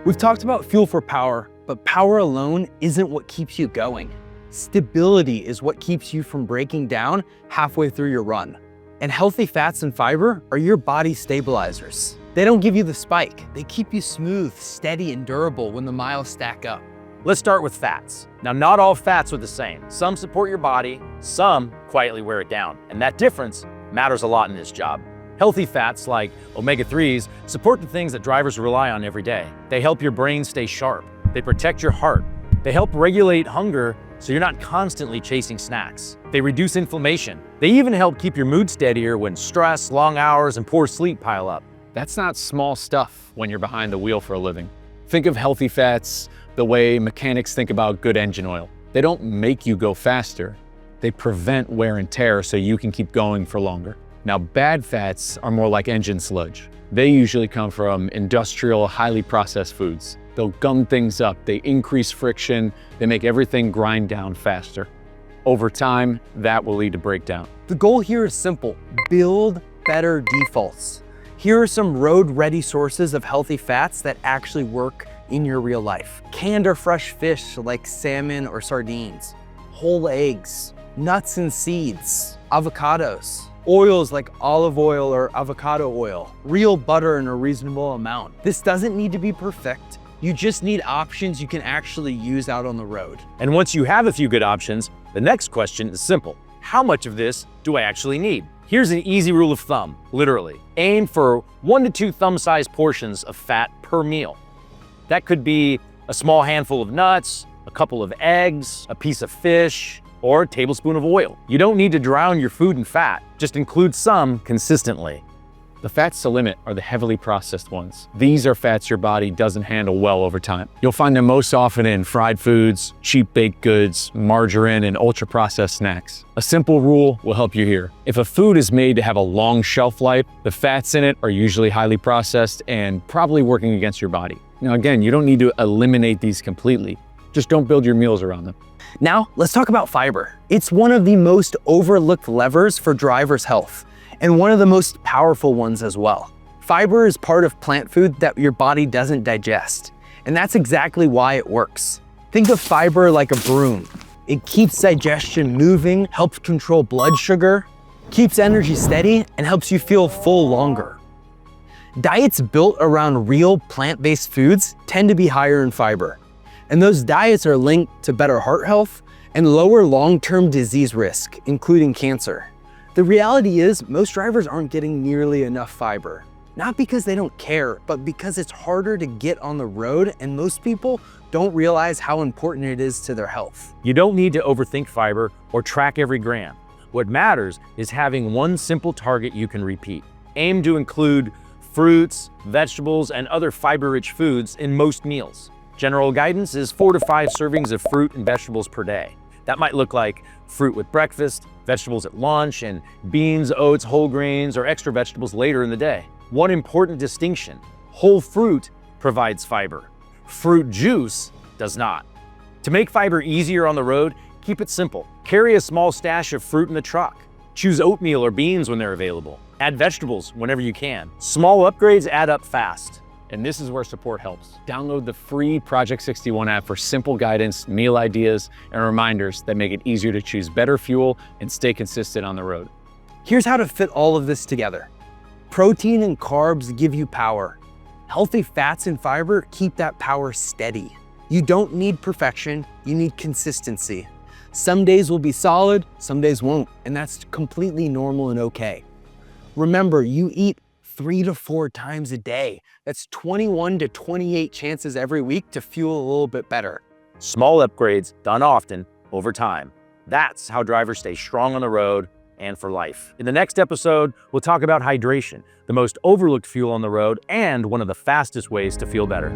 We've talked about fuel for power, but power alone isn't what keeps you going. Stability is what keeps you from breaking down halfway through your run. And healthy fats and fiber are your body stabilizers. They don't give you the spike. They keep you smooth, steady, and durable when the miles stack up. Let's start with fats. Now, not all fats are the same. Some support your body, some quietly wear it down. And that difference matters a lot in this job. Healthy fats like omega-3s support the things that drivers rely on every day. They help your brain stay sharp. They protect your heart. They help regulate hunger so you're not constantly chasing snacks. They reduce inflammation. They even help keep your mood steadier when stress, long hours, and poor sleep pile up. That's not small stuff when you're behind the wheel for a living. Think of healthy fats the way mechanics think about good engine oil. They don't make you go faster. They prevent wear and tear so you can keep going for longer. Now, bad fats are more like engine sludge. They usually come from industrial, highly processed foods. They'll gum things up, they increase friction, they make everything grind down faster. Over time, that will lead to breakdown. The goal here is simple: build better defaults. Here are some road-ready sources of healthy fats that actually work in your real life. Canned or fresh fish like salmon or sardines, whole eggs, nuts and seeds, avocados, oils like olive oil or avocado oil, real butter in a reasonable amount. This doesn't need to be perfect. You just need options you can actually use out on the road. And once you have a few good options, the next question is simple. How much of this do I actually need? Here's an easy rule of thumb, literally. Aim for 1 to 2 thumb-sized portions of fat per meal. That could be a small handful of nuts, a couple of eggs, a piece of fish, or a tablespoon of oil. You don't need to drown your food in fat, just include some consistently. The fats to limit are the heavily processed ones. These are fats your body doesn't handle well over time. You'll find them most often in fried foods, cheap baked goods, margarine, and ultra-processed snacks. A simple rule will help you here. If a food is made to have a long shelf life, the fats in it are usually highly processed and probably working against your body. Now again, you don't need to eliminate these completely. Just don't build your meals around them. Now, let's talk about fiber. It's one of the most overlooked levers for drivers' health, and one of the most powerful ones as well. Fiber is part of plant food that your body doesn't digest, and that's exactly why it works. Think of fiber like a broom. It keeps digestion moving, helps control blood sugar, keeps energy steady, and helps you feel full longer. Diets built around real plant-based foods tend to be higher in fiber, and those diets are linked to better heart health and lower long-term disease risk, including cancer. The reality is, most drivers aren't getting nearly enough fiber. Not because they don't care, but because it's harder to get on the road, and most people don't realize how important it is to their health. You don't need to overthink fiber or track every gram. What matters is having one simple target you can repeat. Aim to include fruits, vegetables, and other fiber-rich foods in most meals. General guidance is 4 to 5 servings of fruit and vegetables per day. That might look like fruit with breakfast, vegetables at lunch, and beans, oats, whole grains, or extra vegetables later in the day. One important distinction: whole fruit provides fiber. Fruit juice does not. To make fiber easier on the road, keep it simple. Carry a small stash of fruit in the truck. Choose oatmeal or beans when they're available. Add vegetables whenever you can. Small upgrades add up fast. And this is where support helps. Download the free Project 61 app for simple guidance, meal ideas, and reminders that make it easier to choose better fuel and stay consistent on the road. Here's how to fit all of this together. Protein and carbs give you power. Healthy fats and fiber keep that power steady. You don't need perfection, you need consistency. Some days will be solid, some days won't, and that's completely normal and okay. Remember, you eat 3 to 4 times a day. That's 21 to 28 chances every week to fuel a little bit better. Small upgrades done often over time. That's how drivers stay strong on the road and for life. In the next episode, we'll talk about hydration, the most overlooked fuel on the road and one of the fastest ways to feel better.